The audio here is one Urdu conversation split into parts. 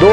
2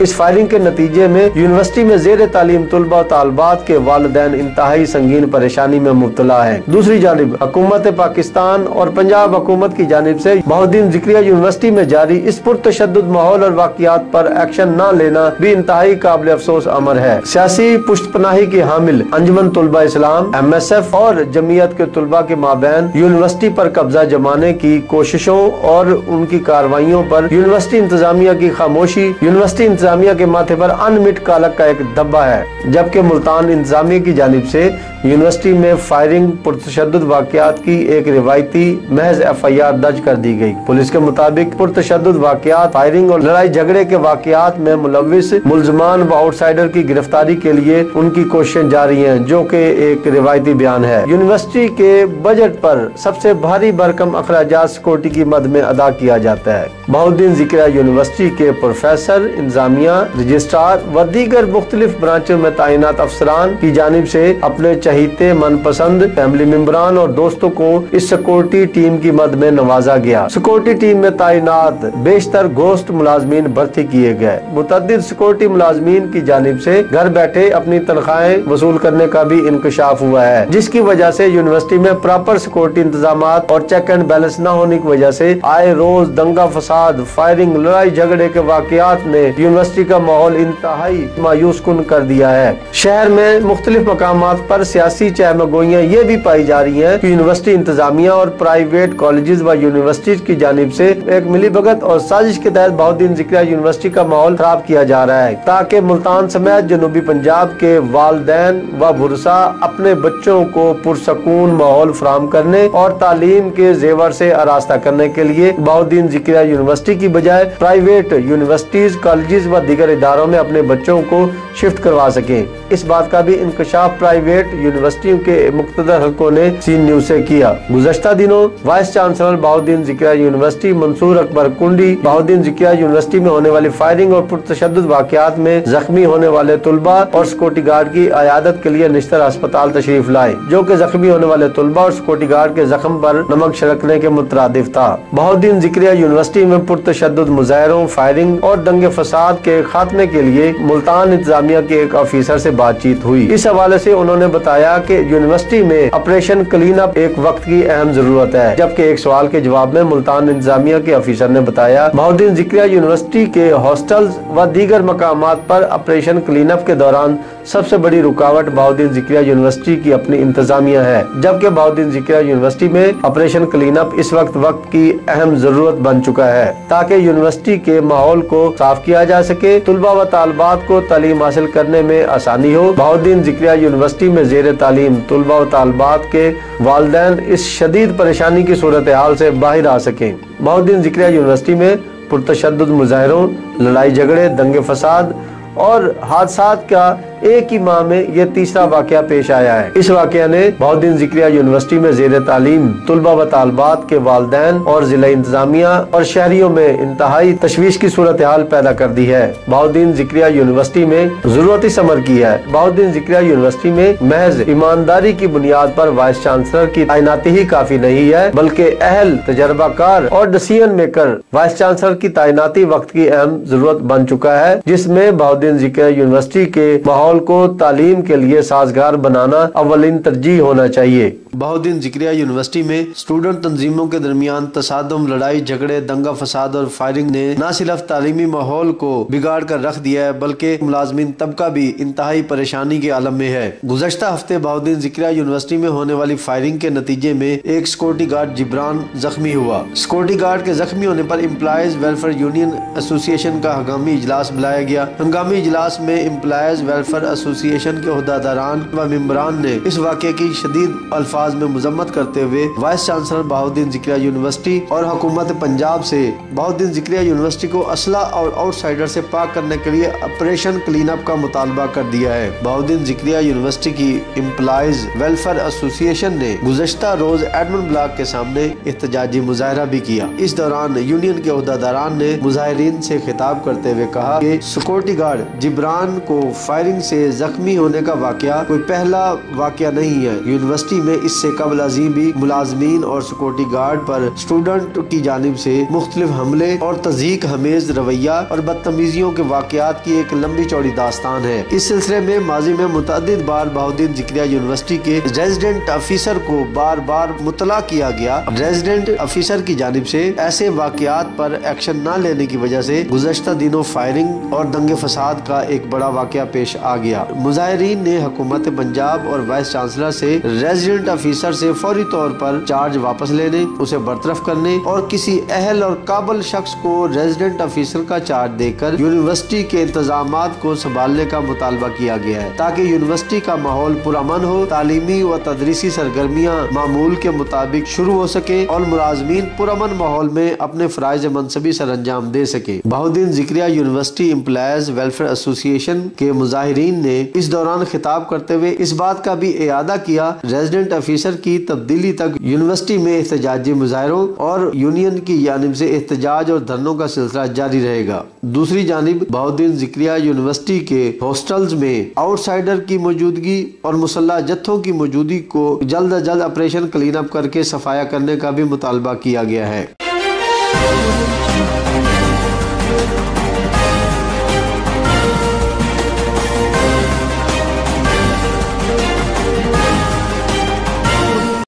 اس فائرنگ کے نتیجے میں یونیورسٹی میں زیر تعلیم طلبہ و طالبات کے والدین انتہائی سنگین پریشانی میں مبتلا ہیں۔ دوسری جانب حکومت پاکستان اور پنجاب حکومت کی جانب سے بہاؤالدین ذکریہ یونیورسٹی میں جاری اس پرتشدد ماحول اور واقعات پر ایکشن نہ لینا بھی انتہائی قابل افسوس امر ہے۔ سیاسی پشت پناہی کی حامل انجمن طلبہ اسلام MSF اور جمعیت کے طلبہ کے مابین یونیورسٹی پر قبضہ جمانے کی کوششوں اور ان کی کارروائیوں پر یونیورسٹی انتظامیہ کی خاموشی یونیورسٹی انتظامیہ کے ماتھے پر انمٹ کالک کا ایک دھبا ہے، جبکہ ملتان انتظامیہ کی جانب سے یونیورسٹی میں فائرنگ پرتشدد واقعات کی ایک روایتی محض FIR درج کر دی گئی۔ پولیس کے مطابق پرتشدد واقعات، فائرنگ اور لڑائی جھگڑے کے واقعات میں ملوث ملزمان و آؤٹ سائڈر کی گرفتاری کے لیے ان کی کوششیں جاری ہیں، جو کہ ایک روایتی بیان ہے۔ یونیورسٹی کے بجٹ پر سب سے بھاری بھرکم اخراجات سیکورٹی کی مد میں ادا کیا جاتا ہے۔ بہاؤالدین ذکریہ یونیورسٹی کے پروفیسر، انتظامیہ، رجسٹرار و دیگر مختلف برانچوں میں تعینات افسران کی جانب سے اپنے چہیتے، من پسند فیملی ممبران اور دوستوں کو اس سیکورٹی ٹیم کی مد میں نوازا گیا۔ سیکورٹی ٹیم میں تعینات بیشتر گھوسٹ ملازمین بھرتی کیے گئے۔ متعدد سیکورٹی ملازمین کی جانب سے گھر بیٹھے اپنی تنخواہیں وصول کرنے کا بھی انکشاف ہوا ہے، جس کی وجہ سے یونیورسٹی میں پراپر سیکورٹی انتظامات اور چیک اینڈ بیلنس نہ ہونے کی وجہ سے آئے روز دنگا فساد، فائرنگ، لڑائی جھگڑے کے واقعات نے یونیورسٹی کا ماحول انتہائی مایوس کن کر دیا ہے۔ شہر میں مختلف مقامات پر سیاسی چہمگوئیاں یہ بھی پائی جا رہی ہیں کہ یونیورسٹی انتظامیہ اور پرائیویٹ کالجز و یونیورسٹیز کی جانب سے ایک ملی بھگت اور سازش کے تحت بہاؤالدین ذکریہ یونیورسٹی کا ماحول خراب کیا جا رہا ہے، تاکہ ملتان سمیت جنوبی پنجاب کے والدین و بھرسا اپنے بچوں کو پرسکون ماحول فراہم کرنے اور تعلیم کے زیور سے آراستہ کرنے کے لیے بہاؤالدین ذکریہ یونیورسٹی کی بجائے پرائیویٹ یونیورسٹیز، کالجز و دیگر اداروں میں اپنے بچوں کو شفٹ کروا سکیں۔ اس بات کا بھی انکشاف پرائیویٹ یونیورسٹیوں کے مقتدر حلقوں نے سین نیوز سے کیا۔ گزشتہ دنوں vice chancellor Bahauddin Zakariya university Mansoor Akbar Kundi Bahauddin Zakariya university میں ہونے والی فائرنگ اور پرتشدد واقعات میں زخمی ہونے والے طلبہ اور سیکورٹی گارڈ کی عیادت کے لیے نشتر ہسپتال تشریف لائے، جو کہ زخمی ہونے والے طلبہ اور سیکورٹی گارڈ کے زخم پر نمک چھڑکنے کے مترادف تھا۔ بہاؤالدین ذکریہ یونیورسٹی میں پرتشدد مظاہروں، فائرنگ اور دنگے فساد کے خاتمے کے لیے ملتان انتظامیہ کے ایک افیسر سے بات چیت ہوئی۔ اس حوالے سے انہوں نے بتایا کہ یونیورسٹی میں آپریشن کلین اپ ایک وقت کی اہم ضرورت ہے، جبکہ ایک سوال کے جواب میں ملتان انتظامیہ کے افیسر نے بتایا بہاؤالدین ذکریہ یونیورسٹی کے ہاسٹلز و دیگر مقامات پر آپریشن کلین اپ کے دوران سب سے بڑی رکاوٹ بہاؤالدین ذکریہ یونیورسٹی کی اپنی انتظامیہ ہے، جبکہ بہاؤالدین ذکریہ یونیورسٹی میں آپریشن کلین اپ اس وقت کی اہم ضرورت بن چکا ہے، تاکہ یونیورسٹی کے ماحول کو صاف کیا جا سکے، طلبہ و طالبات کو تعلیم حاصل کرنے میں آسانی ہو۔ بہاؤالدین ذکریہ یونیورسٹی میں زیر تعلیم طلبہ و طالبات کے والدین اس شدید پریشانی کی صورتحال سے باہر آ سکیں۔ بہاؤالدین ذکریہ یونیورسٹی میں پرتشدد مظاہروں، لڑائی جھگڑے، دنگے فساد اور حادثات کا ایک ہی ماہ میں یہ تیسرا واقعہ پیش آیا ہے۔ اس واقعہ نے بہاؤالدین ذکریہ یونیورسٹی میں زیر تعلیم طلبہ و طالبات کے والدین اور ضلع انتظامیہ اور شہریوں میں انتہائی تشویش کی صورتحال پیدا کر دی ہے۔ بہاؤالدین ذکریہ یونیورسٹی میں ضرورتی ثمر کی ہے۔ بہاؤالدین ذکریہ یونیورسٹی میں محض ایمانداری کی بنیاد پر وائس چانسلر کی تعیناتی ہی کافی نہیں ہے، بلکہ اہل، تجربہ کار اور ڈیسیژن میکر وائس چانسلر کی تعیناتی وقت کی اہم ضرورت بن چکا ہے، جس میں بہاؤالدین ذکریہ یونیورسٹی کے ماحول کو تعلیم کے لیے سازگار بنانا اولین ترجیح ہونا چاہیے۔ بہاؤالدین ذکریہ یونیورسٹی میں اسٹوڈنٹ تنظیموں کے درمیان تصادم، لڑائی جھگڑے، دنگا فساد اور فائرنگ نے نہ صرف تعلیمی ماحول کو بگاڑ کر رکھ دیا ہے، بلکہ ملازمین طبقہ بھی انتہائی پریشانی کے عالم میں ہے۔ گزشتہ ہفتے بہاؤالدین ذکریہ یونیورسٹی میں ہونے والی فائرنگ کے نتیجے میں ایک سیکورٹی گارڈ جبران زخمی ہوا۔ سیکورٹی گارڈ کے زخمی ہونے پر امپلائیز ویلفیئر یونین ایسوسی ایشن کا ہنگامی اجلاس بلایا گیا۔ ہنگامی اجلاس میں امپلائیز ویلفیئر ایسوسی ایشن کے عہدیداران و ممبران نے اس واقعے کی شدید الفاظ میں مذمت کرتے ہوئے voice chancellor Bahauddin Zakariya university اور حکومت پنجاب سے بہاؤالدین ذکریہ یونیورسٹی کو اسلحہ اور آؤٹ سائڈر سے پاک کرنے کے لیے آپریشن کلین اپ کا مطالبہ کر دیا ہے۔ بہاؤالدین ذکریہ یونیورسٹی کی امپلائیز ویلفیئر ایسوسی ایشن نے گزشتہ روز ایڈمن بلاک کے سامنے احتجاجی مظاہرہ بھی کیا۔ اس دوران یونین کے عہدیداران نے مظاہرین سے خطاب کرتے ہوئے کہا کہ سیکورٹی گارڈ جبران کو فائرنگ سے زخمی ہونے کا واقعہ کوئی پہلا واقعہ نہیں ہے۔ یونیورسٹی میں اس سے قبل ازیں بھی ملازمین اور سیکورٹی گارڈ پر اسٹوڈنٹ کی جانب سے مختلف حملے اور تضحیک ہمیز رویہ اور بدتمیزیوں کے واقعات کی ایک لمبی چوڑی داستان ہے۔ اس سلسلے میں ماضی میں متعدد بار بہاؤالدین ذکریہ یونیورسٹی کے ریزیڈنٹ افیسر کو بار بار مطلع کیا گیا۔ ریزیڈنٹ افیسر کی جانب سے ایسے واقعات پر ایکشن نہ لینے کی وجہ سے گزشتہ دنوں فائرنگ اور دنگے فساد کا ایک بڑا واقعہ پیش آ گیا۔ مظاہرین نے حکومت پنجاب اور وائس چانسلر سے ریزیڈنٹ افیسر سے فوری طور پر چارج واپس لینے، اسے برطرف کرنے اور کسی اہل اور قابل شخص کو ریزیڈنٹ افیسر کا چارج دے کر یونیورسٹی کے انتظامات کو سنبھالنے کا مطالبہ کیا گیا ہے، تاکہ یونیورسٹی کا ماحول پرامن ہو، تعلیمی و تدریسی سرگرمیاں معمول کے مطابق شروع ہو سکیں اور ملازمین پرامن ماحول میں اپنے فرائض منصبی سر انجام دے سکیں۔ Bahauddin Zakariya university employees welfare ایسوسی ایشن کے مظاہرین نے اس دوران خطاب کرتے ہوئے اس بات کا بھی اعادہ کیا ریزیڈنٹ افیسر کی تبدیلی تک یونیورسٹی میں احتجاجی مظاہروں اور یونین کی جانب سے احتجاج اور دھرنوں کا سلسلہ جاری رہے گا۔ دوسری جانب بہاؤالدین ذکریہ یونیورسٹی کے ہاسٹلز میں آؤٹ سائڈر کی موجودگی اور مسلح جتھوں کی موجودگی کو جلد از جلد آپریشن کلین اپ کر کے صفایا کرنے کا بھی مطالبہ کیا گیا ہے۔